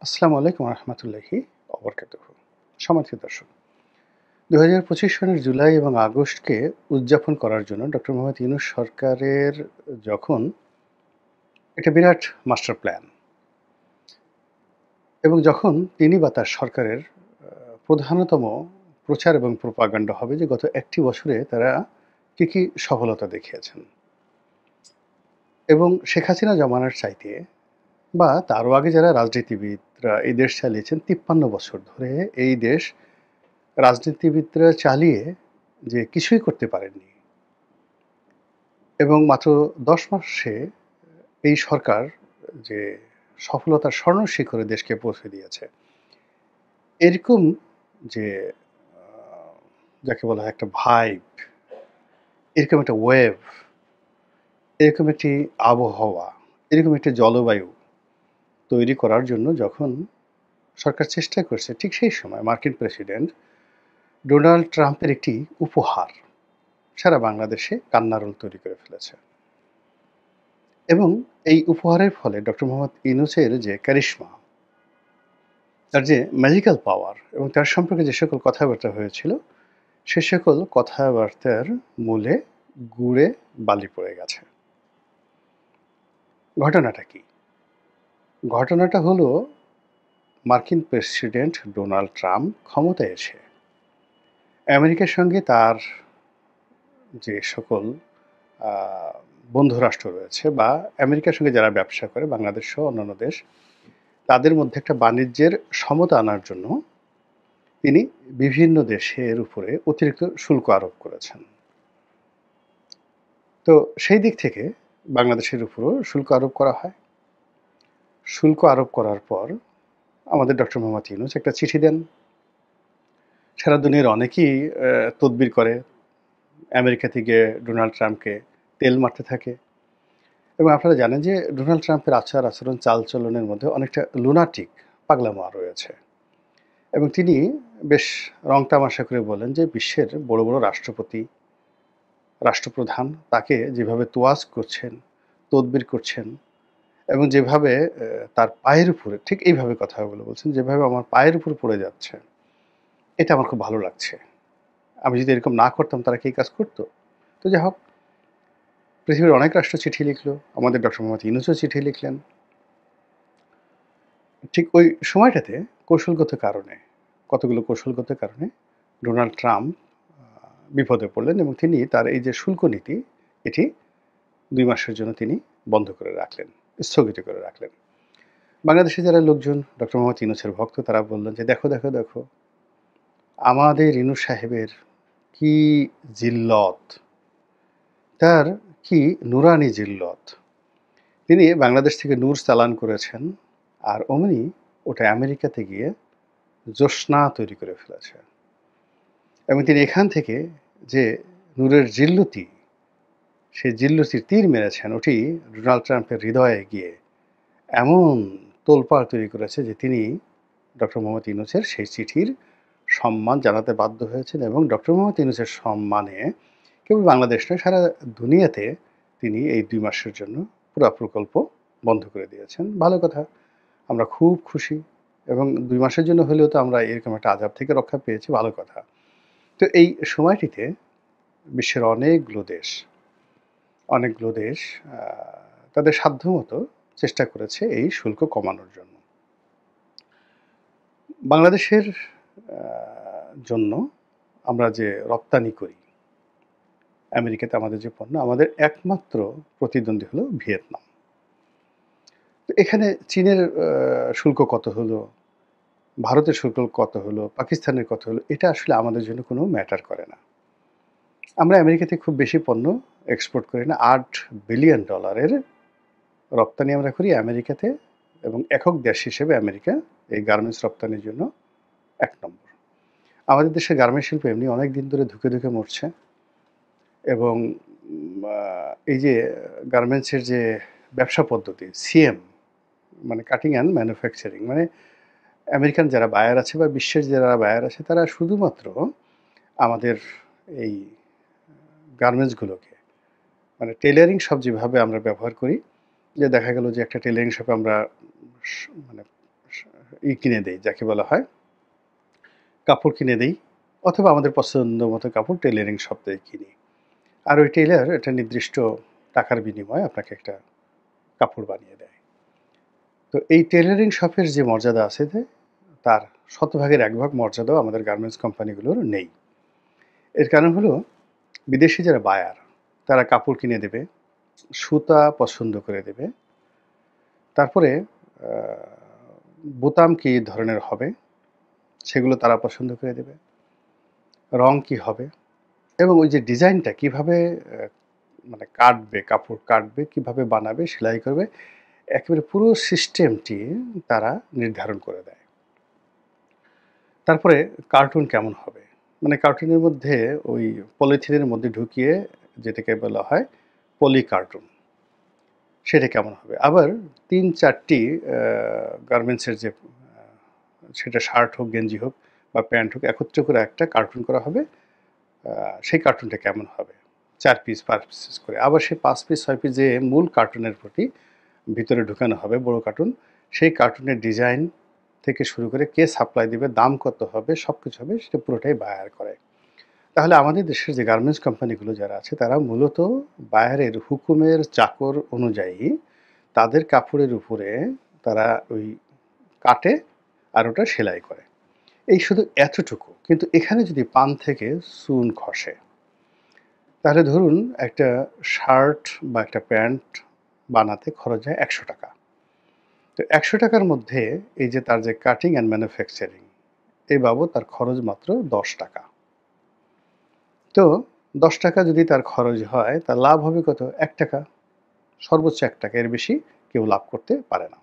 আসসালামু আলাইকুম রহমতুল্লাহি অবরকাতুহু। সম্মানিত দর্শক, ২০২৫ সনের জুলাই এবং আগস্টকে উদযাপন করার জন্য ডক্টর মোহাম্মদ ইউনূস সরকারের যখন একটা বিরাট মাস্টার প্ল্যান এবং যখন তিনি বা তার সরকারের প্রধানতম প্রচার এবং প্রোপাগান্ডা হবে যে গত একটি বছরে তারা কী সফলতা দেখিয়েছেন এবং শেখ হাসিনা জমানার চাইতে বা তারও আগে যারা রাজনীতিবিদরা এই দেশ চালিয়েছেন ৫৩ বছর ধরে এই দেশ রাজনীতিবিদরা চালিয়ে যে কিছুই করতে পারেননি এবং মাত্র ১০ মাসে এই সরকার যে সফলতার স্বর্ণ শিখরে দেশকে পৌঁছে দিয়েছে। এরকম যে যাকে বলা হয় একটা ভাইব, এরকম একটা ওয়েভ, এরকম একটি আবহাওয়া, এরকম একটি জলবায়ু তৈরি করার জন্য যখন সরকার চেষ্টা করছে, ঠিক সেই সময় মার্কিন প্রেসিডেন্ট ডোনাল্ড ট্রাম্পের একটি উপহার সারা বাংলাদেশে কান্নারোল তৈরি করে ফেলেছে। এবং এই উপহারের ফলে ডক্টর মোহাম্মদ ইউনূসের যে ক্যারিশমা, তার যে ম্যাজিক্যাল পাওয়ার এবং তার সম্পর্কে যে সকল কথাবার্তা হয়েছিল, সে সকল কথাবার্তার মূলে গুড়ে বালি পড়ে গেছে। ঘটনাটা কি? ঘটনাটা হলো মার্কিন প্রেসিডেন্ট ডোনাল্ড ট্রাম্প ক্ষমতায় এসে আমেরিকার সঙ্গে তার যে সকল বন্ধু রাষ্ট্র রয়েছে বা আমেরিকার সঙ্গে যারা ব্যবসা করে, বাংলাদেশ সহ অন্যান্য দেশ, তাদের মধ্যে একটা বাণিজ্যের সমতা আনার জন্য তিনি বিভিন্ন দেশের উপরে অতিরিক্ত শুল্ক আরোপ করেছেন। তো সেই দিক থেকে বাংলাদেশের উপরও শুল্ক আরোপ করা হয়। শুল্ক আরোপ করার পর আমাদের ডক্টর মোহাম্মদ ইউনূস একটা চিঠি দেন। সারা দুনিয়ার অনেকেই তদবির করে আমেরিকা থেকে ডোনাল্ড ট্রাম্পকে তেল মারতে থাকে এবং আপনারা জানেন যে ডোনাল্ড ট্রাম্পের আচার আচরণ চালচলনের মধ্যে অনেকটা লুনাটিক পাগলামো রয়েছে এবং তিনি বেশ রং তামাশা করে বলেন যে বিশ্বের বড় বড় রাষ্ট্রপতি, রাষ্ট্রপ্রধান তাকে যেভাবে তোয়াজ করছেন, তদবির করছেন এবং যেভাবে তার পায়ের উপরে, ঠিক এইভাবে কথাগুলো বলছেন, যেভাবে আমার পায়ের উপর পড়ে যাচ্ছে, এটা আমার খুব ভালো লাগছে। আমি যদি এরকম না করতাম তারা কি এই কাজ করতো? তো যাই হোক, পৃথিবীর অনেক রাষ্ট্র চিঠি লিখলো, আমাদের ডক্টর মোহাম্মদ ইউনূসও চিঠি লিখলেন। ঠিক ওই সময়টাতে কৌশলগত কারণে, কতগুলো কৌশলগত কারণে ডোনাল্ড ট্রাম্প বিপদে পড়লেন এবং তিনি তার এই যে শুল্ক নীতি, এটি ২ মাসের জন্য তিনি বন্ধ করে রাখলেন, স্থগিত করে রাখলেন। বাংলাদেশে যারা লোকজন ডক্টর মোহাম্মদ ইউনূসের ভক্ত, তারা বললেন যে দেখো, দেখো, দেখো আমাদের ইউনূস সাহেবের কি জিল্লত, তার কি নুরানি জিল্লত। তিনি বাংলাদেশ থেকে নূর চালান করেছেন আর অমনি ওটা আমেরিকাতে গিয়ে জ্যোৎস্না তৈরি করে ফেলেছে এবং তিনি এখান থেকে যে নূরের জিল্লতি, সেই জিল্লতির তীর মেরেছেন, ওটি ডোনাল্ড ট্রাম্পের হৃদয়ে গিয়ে এমন তোলপাড় তৈরি করেছে যে তিনি ডক্টর মোহাম্মদ ইউনূসের সেই চিঠির সম্মান জানাতে বাধ্য হয়েছেন এবং ডক্টর মোহাম্মদ ইউনূসের সম্মানে কেবল বাংলাদেশ নয়, সারা দুনিয়াতে তিনি এই ২ মাসের জন্য পুরা প্রকল্প বন্ধ করে দিয়েছেন। ভালো কথা, আমরা খুব খুশি এবং ২ মাসের জন্য হলেও তো আমরা এরকম একটা আযাব থেকে রক্ষা পেয়েছি, ভালো কথা। তো এই সময়টিতে বিশ্বের অনেকগুলো দেশ তাদের সাধ্যমতো চেষ্টা করেছে এই শুল্ক কমানোর জন্য। বাংলাদেশের জন্য আমরা যে রপ্তানি করি আমেরিকাতে, আমাদের যে পণ্য, আমাদের একমাত্র প্রতিদ্বন্দ্বী হলো ভিয়েতনাম। তো এখানে চীনের শুল্ক কত হলো, ভারতের শুল্ক কত হলো, পাকিস্তানের কত হলো, এটা আসলে আমাদের জন্য কোনো ম্যাটার করে না। আমরা আমেরিকাতে খুব বেশি পণ্য এক্সপোর্ট করি না। $8 বিলিয়ন রপ্তানি আমরা করি আমেরিকাতে এবং একক দেশ হিসেবে আমেরিকা এই গার্মেন্টস রপ্তানির জন্য ১ নম্বর। আমাদের দেশের গার্মেন্টস শিল্প এমনি অনেক দিন ধরে ধুঁকে, ধুঁকে মরছে এবং এই যে গার্মেন্টসের যে ব্যবসা পদ্ধতি, সিএম মানে কাটিং অ্যান্ড ম্যানুফ্যাকচারিং, মানে আমেরিকান যারা বায়ার আছে বা বিশ্বের যারা বায়ার আছে, তারা শুধুমাত্র আমাদের এই গার্মেন্টসগুলোকে, মানে টেইলারিং শপ যেভাবে আমরা ব্যবহার করি, যে দেখা গেল যে একটা টেইলারিং শপে আমরা মানে কিনে দেই, যাকে বলা হয় কাপড় কিনে দেই, অথবা আমাদের পছন্দ মতো কাপড় টেইলরিং শপ থেকে কিনি। আর ওই টেইলর একটা নির্দিষ্ট টাকার বিনিময়ে আপনাকে একটা কাপড় বানিয়ে দেয়। তো এই টেইলরিং শপের যে মর্যাদা আছে তার শতভাগের ১ ভাগ মর্যাদাও আমাদের গার্মেন্টস কোম্পানিগুলোর নেই। এর কারণ হলো বিদেশি যারা বায়ার তারা কাপড় কিনে দেবে, সুতা পছন্দ করে দেবে, তারপরে বোতাম কী ধরনের হবে সেগুলো তারা পছন্দ করে দেবে, রং কী হবে এবং ওই যে ডিজাইনটা কীভাবে মানে কাটবে, কাপড় কাটবে, কীভাবে বানাবে, সেলাই করবে, একেবারে পুরো সিস্টেমটি তারা নির্ধারণ করে দেয়। তারপরে কার্টুন কেমন হবে, মানে কার্টুনের মধ্যে ওই পলিথিনের মধ্যে ঢুকিয়ে যেটাকে বলা হয় পলি কার্টুন, সেটা কেমন হবে। আবার ৩-৪টি গার্মেন্টসের যে সেটা শার্ট হোক, গেঞ্জি হোক বা প্যান্ট হোক, একত্রে করে একটা কার্টুন করা হবে। সেই কার্টুনটা কেমন হবে, ৪ পিস ৫ পিস করে। আবার সেই ৫ পিস ৬ পিস যে মূল কার্টুনের প্রতি ভিতরে ঢুকানো হবে বড় কার্টুন, সেই কার্টুনের ডিজাইন থেকে শুরু করে কে সাপ্লাই দিবে, দাম কত হবে, সব কিছু হবে, সেটা পুরোটাই বায়ার করে। তাহলে আমাদের দেশের যে গার্মেন্টস কোম্পানিগুলো যারা আছে তারা মূলত বায়ারের হুকুমের চাকর অনুযায়ী তাদের কাপড়ের উপরে তারা ওই কাটে আর ওটা সেলাই করে। এই শুধু এতটুকু। কিন্তু এখানে যদি পান থেকে চুন খসে, তাহলে ধরুন একটা শার্ট বা একটা প্যান্ট বানাতে খরচ হয় ১০০ টাকা। তো ১০০ টাকার মধ্যে এই যে তার যে কাটিং অ্যান্ড ম্যানুফ্যাকচারিং এই বাবদ তার খরচ মাত্র ১০ টাকা। তো ১০ টাকা যদি তার খরচ হয়, তার লাভ হবে কত? ১ টাকা, সর্বোচ্চ ১ টাকা, এর বেশি কেউ লাভ করতে পারে না।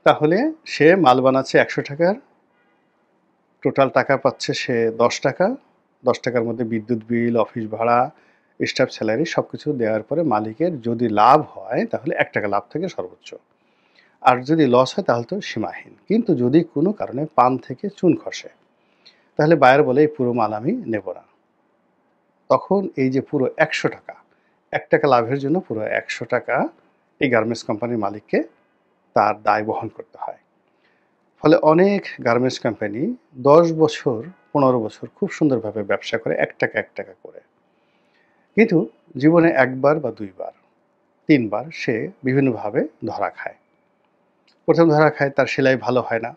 তাহলে সে মাল বানাচ্ছে ১০০ টাকার, টোটাল টাকা পাচ্ছে সে ১০ টাকা। ১০ টাকার মধ্যে বিদ্যুৎ বিল, অফিস ভাড়া, স্টাফ স্যালারি সব কিছু দেওয়ার পরে মালিকের যদি লাভ হয় তাহলে ১ টাকা লাভ থেকে সর্বোচ্চ। আর যদি লস হয় তাহলে তো সীমাহীন। কিন্তু যদি কোনো কারণে পান থেকে চুন খসে, তাহলে বায়ার বলে এই পুরো মাল আমি নেব না। তখন এই যে পুরো ১০০ টাকা, ১ টাকা লাভের জন্য পুরো ১০০ টাকা এই গার্মেন্টস কোম্পানির মালিককে তার দায় বহন করতে হয়। ফলে অনেক গার্মেন্টস কোম্পানি ১০ বছর ১৫ বছর খুব সুন্দরভাবে ব্যবসা করে ১ টাকা ১ টাকা করে। কিন্তু জীবনে ১ বার বা ২ বার ৩ বার সে বিভিন্নভাবে ধরা খায়। প্রথম ধরা খায় তার সেলাই ভালো হয় না,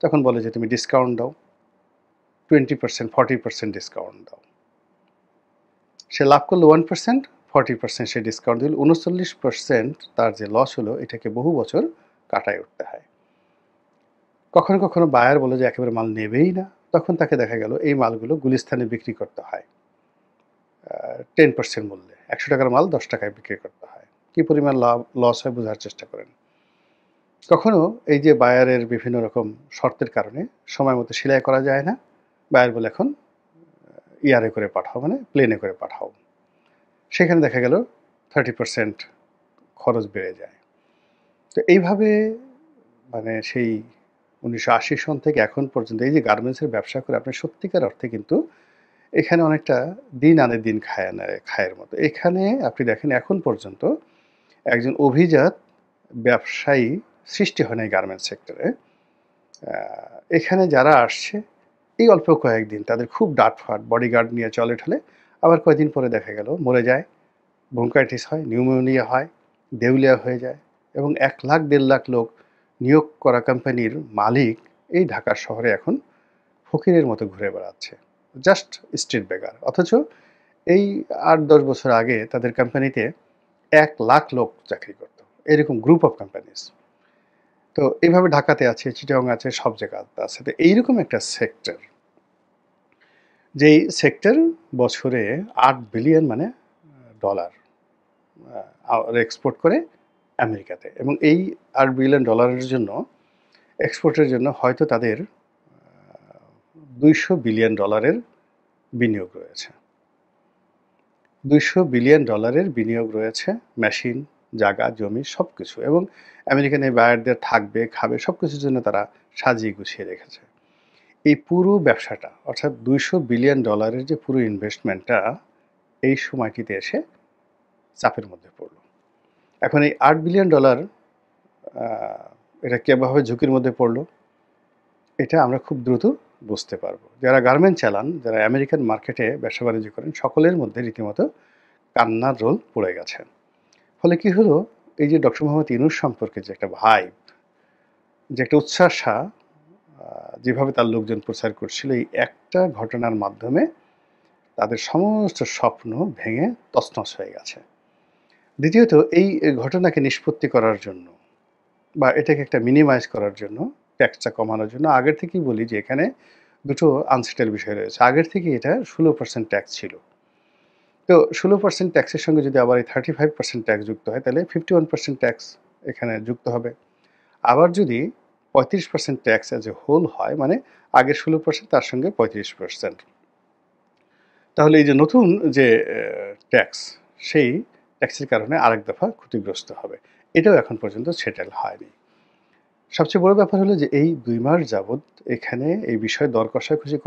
তখন বলে যে তুমি ডিসকাউন্ট দাও, 20% 40% ডিসকাউন্ট দাও। সে লাভ করলো 1%, 40% সে ডিসকাউন্ট দিল, 39% তার যে লস হলো এটাকে বহু বছর কাটায় উঠতে হয়। কখনো কখনো বায়ার বলে যে একেবারে মাল নেবেই না, তখন তাকে দেখা গেল এই মালগুলো গুলিস্তানে বিক্রি করতে হয় 10% মূল্যে। ১০০ টাকার মাল ১০ টাকায় বিক্রি করতে হয়। কি পরিমাণ লাভ লস হয় বোঝার চেষ্টা করেন। কখনো এই যে বায়ারের বিভিন্ন রকম শর্তের কারণে সময় মতো সেলাই করা যায় না, বায়ার বলে এখন ইয়ারে করে পাঠাও, মানে প্লেনে করে পাঠাও। সেখানে দেখা গেল 30% খরচ বেড়ে যায়। তো এইভাবে মানে সেই ১৯৮০ সন থেকে এখন পর্যন্ত এই যে গার্মেন্টসের ব্যবসা করে আপনি সত্যিকার অর্থে কিন্তু এখানে অনেকটা দিন আনে দিন খায়ের মতো। এখানে আপনি দেখেন এখন পর্যন্ত একজন অভিজাত ব্যবসায়ী সৃষ্টি হয় নাই গার্মেন্টস সেক্টরে। এখানে যারা আসছে এই অল্প কয়েকদিন তাদের খুব ডাটফাট, বডিগার্ড নিয়ে চলে ঠলে, আবার কয়েকদিন পরে দেখা গেল মরে যায়, ব্রঙ্কাইটিস হয়, নিউমোনিয়া হয়, দেউলিয়া হয়ে যায় এবং ১ লাখ ১.৫ লাখ লোক নিয়োগ করা কোম্পানির মালিক এই ঢাকা শহরে এখন ফকিরের মতো ঘুরে বেড়াচ্ছে, জাস্ট স্ট্রিট বেগার। অথচ এই ৮-১০ বছর আগে তাদের কোম্পানিতে ১ লাখ লোক চাকরি করত, এরকম গ্রুপ অফ কোম্পানিজ। তো এইভাবে ঢাকাতে আছে, চিটাগং আছে, সব জায়গাতে আছে। তো এইরকম একটা সেক্টর, যেই সেক্টর বছরে ৮ বিলিয়ন মানে ডলার এক্সপোর্ট করে আমেরিকাতে, এবং এই ৮ বিলিয়ন ডলারের জন্য এক্সপোর্টের জন্য হয়তো তাদের ২০০ বিলিয়ন ডলারের বিনিয়োগ রয়েছে। ২০০ বিলিয়ন ডলারের বিনিয়োগ রয়েছে, মেশিন, জায়গা, জমি সব কিছু, এবং আমেরিকান এই বায়ারদের থাকবে, খাবে, সব কিছুর জন্য তারা সাজিয়ে গুছিয়ে রেখেছে। এই পুরো ব্যবসাটা অর্থাৎ ২০০ বিলিয়ন ডলারের যে পুরো ইনভেস্টমেন্টটা এই সময়টিতে এসে চাপের মধ্যে পড়ল। এখন এই ৮ বিলিয়ন ডলার এটা কিভাবে ঝুঁকির মধ্যে পড়লো? এটা আমরা খুব দ্রুত বুঝতে পারবো। যারা গার্মেন্ট চালান, যারা আমেরিকান মার্কেটে ব্যবসা-বাণিজ্য করেন, সকলের মধ্যে রীতিমতো কান্নার রোল পড়ে গেছে। ফলে কি হলো? এই যে ডক্টর মোহাম্মদ ইউনূস সম্পর্কে যে একটা ভাইব, যে একটা উচ্ছ্বাসা যেভাবে তার লোকজন প্রচার করছিল, এই একটা ঘটনার মাধ্যমে তাদের সমস্ত স্বপ্ন ভেঙে তছনছ হয়ে গেছে। দ্বিতীয়ত এই ঘটনাকে নিষ্পত্তি করার জন্য বা এটাকে একটা মিনিমাইজ করার জন্য, ট্যাক্সটা কমানোর জন্য আগের থেকেই বলি যে এখানে দুটো আনসেটেল বিষয় রয়েছে। আগের থেকেই এটা ১৬% ট্যাক্স ছিল। তো ১৬% ট্যাক্সের সঙ্গে যদি আবার এই 35% ট্যাক্স যুক্ত হয়, তাহলে 51% ট্যাক্স এখানে যুক্ত হবে। আবার যদি ৩৫% ট্যাক্স অ্যাজ এ হোল হয়, মানে আগের ১৬% তার সঙ্গে ৩৫%, তাহলে এই যে নতুন যে ট্যাক্স, সেই ট্যাক্সের কারণে আরেক দফা ক্ষতিগ্রস্ত হবে। এটাও এখন পর্যন্ত সেটেল হয়নি। সবচেয়ে বড় ব্যাপার হলো যে এই ২ মাস যাবৎ এখানে এই বিষয়ে দর কষাকষি করা